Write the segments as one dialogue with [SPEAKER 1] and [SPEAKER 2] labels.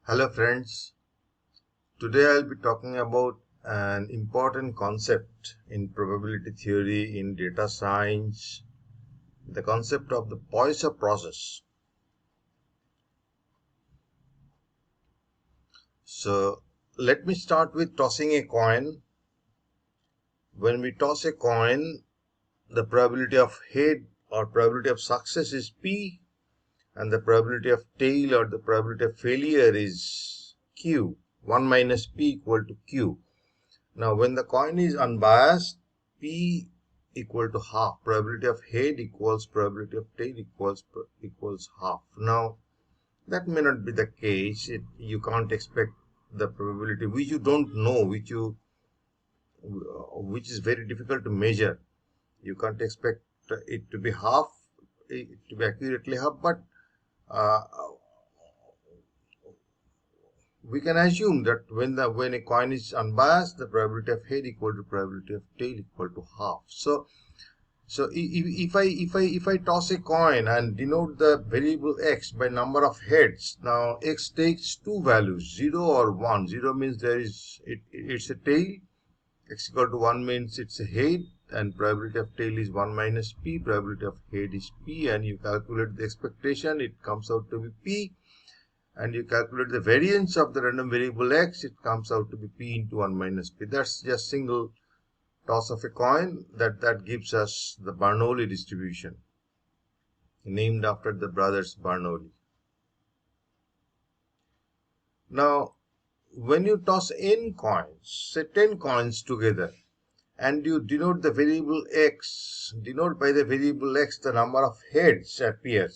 [SPEAKER 1] Hello friends, today I'll be talking about an important concept in probability theory in data science, the concept of the Poisson process. So let me start with tossing a coin. When we toss a coin, the probability of head or probability of success is P and the probability of tail or the probability of failure is Q. 1 minus P equal to Q. Now, when the coin is unbiased, P equal to half. Probability of head equals probability of tail equals half. Now, that may not be the case. You can't expect the probability which you don't know, which is very difficult to measure. You can't expect it to be half, it to be accurately half, but uh, we can assume that when a coin is unbiased, the probability of head equal to probability of tail equal to half. So if I toss a coin and denote the variable x by number of heads, now x takes two values, 0 or 1. 0 means it's a tail, x equal to 1 means it's a head, and probability of tail is 1 minus p, probability of head is p, and you calculate the expectation, it comes out to be p, and you calculate the variance of the random variable x, it comes out to be p into 1 minus p. That's just single toss of a coin that gives us the Bernoulli distribution, named after the brothers Bernoulli. Now, when you toss n coins, say 10 coins together, and you denote the variable x, denote by the variable x the number of heads appear,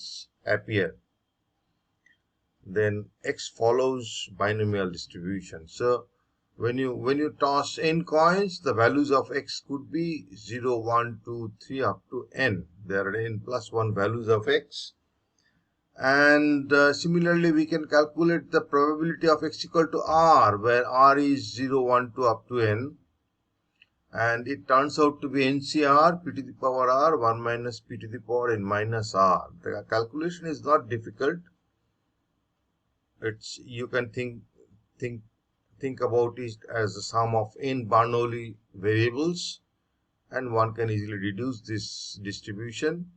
[SPEAKER 1] then x follows binomial distribution. So when you toss n coins, the values of x could be 0, 1, 2, 3 up to n. There are n plus 1 values of x. And similarly, we can calculate the probability of x equal to r, where r is 0, 1, 2 up to n. And it turns out to be NCR, p to the power r, 1 minus p to the power n minus r. The calculation is not difficult. You can think about it as the sum of n Bernoulli variables, and one can easily reduce this distribution,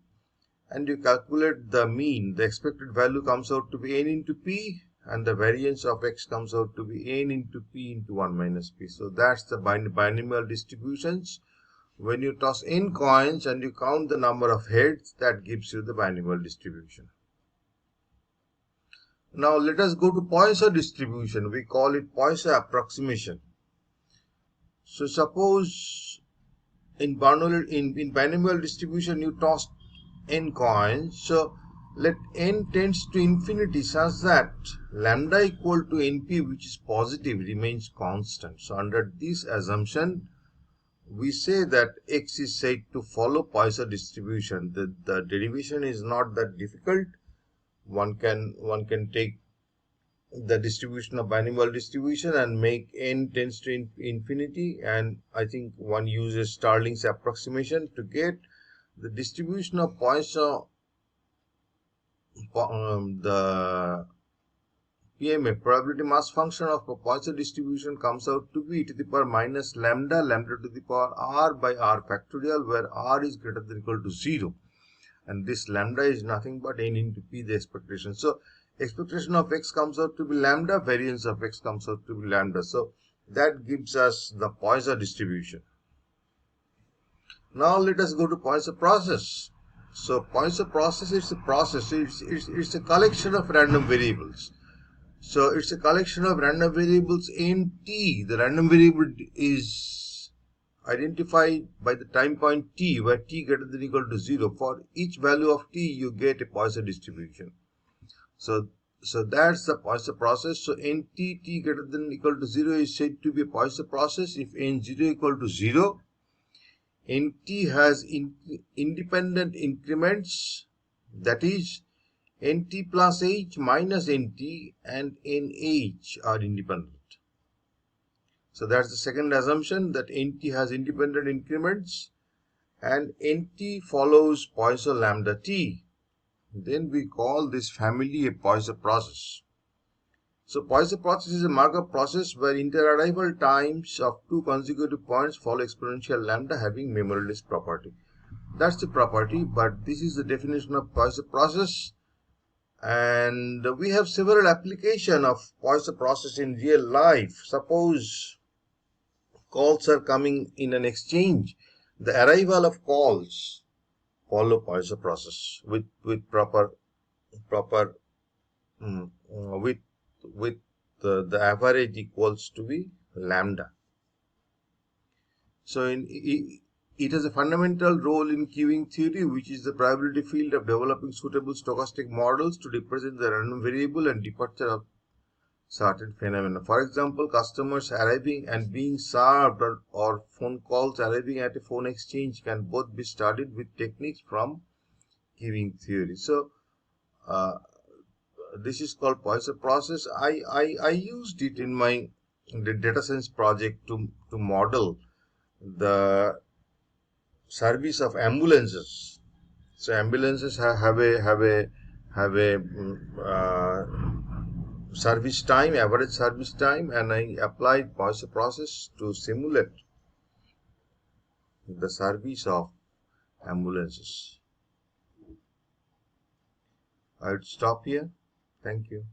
[SPEAKER 1] and you calculate the mean. The expected value comes out to be n into p, and the variance of x comes out to be n into p into 1 minus p. So that's the binomial distributions. When you toss n coins and you count the number of heads, that gives you the binomial distribution. Now let us go to Poisson distribution. We call it Poisson approximation. So suppose in binomial distribution you toss n coins. So let n tends to infinity such that lambda equal to np, which is positive, remains constant. So under this assumption, we say that x is said to follow Poisson distribution. The derivation is not that difficult. One can take the distribution of binomial distribution and make n tends to infinity, and I think one uses Stirling's approximation to get the distribution of Poisson, the PMA, probability mass function of Poisson distribution, comes out to be e to the power minus lambda to the power r by r factorial, where r is greater than or equal to 0, and this lambda is nothing but n into p, the expectation. So expectation of x comes out to be lambda, variance of x comes out to be lambda. So that gives us the Poisson distribution. Now let us go to Poisson process. So Poisson process is a process. It's a collection of random variables. So it's a collection of random variables in t. The random variable is identified by the time point t, where t greater than or equal to 0. For each value of t, you get a Poisson distribution. So that's the Poisson process. So n t greater than or equal to 0 is said to be a Poisson process if n0 equal to 0. Nt has independent increments, that is nt plus h minus nt and nh are independent. So that's the second assumption, that nt has independent increments and nt follows Poisson lambda t. Then we call this family a Poisson process. So Poisson process is a markup process where inter-arrival times of two consecutive points follow exponential lambda having memoryless property. That's the property, but this is the definition of Poisson process. And we have several applications of Poisson process in real life. Suppose calls are coming in an exchange. The arrival of calls follow Poisson process with proper with the average equals to be lambda. So it has a fundamental role in queuing theory, which is the probability field of developing suitable stochastic models to represent the random variable and departure of certain phenomena. For example, customers arriving and being served or phone calls arriving at a phone exchange can both be studied with techniques from queuing theory. So this is called Poisson process. I used it in my data science project to model the service of ambulances. So ambulances have a service time, average service time, and I applied Poisson process to simulate the service of ambulances. I would stop here. Thank you.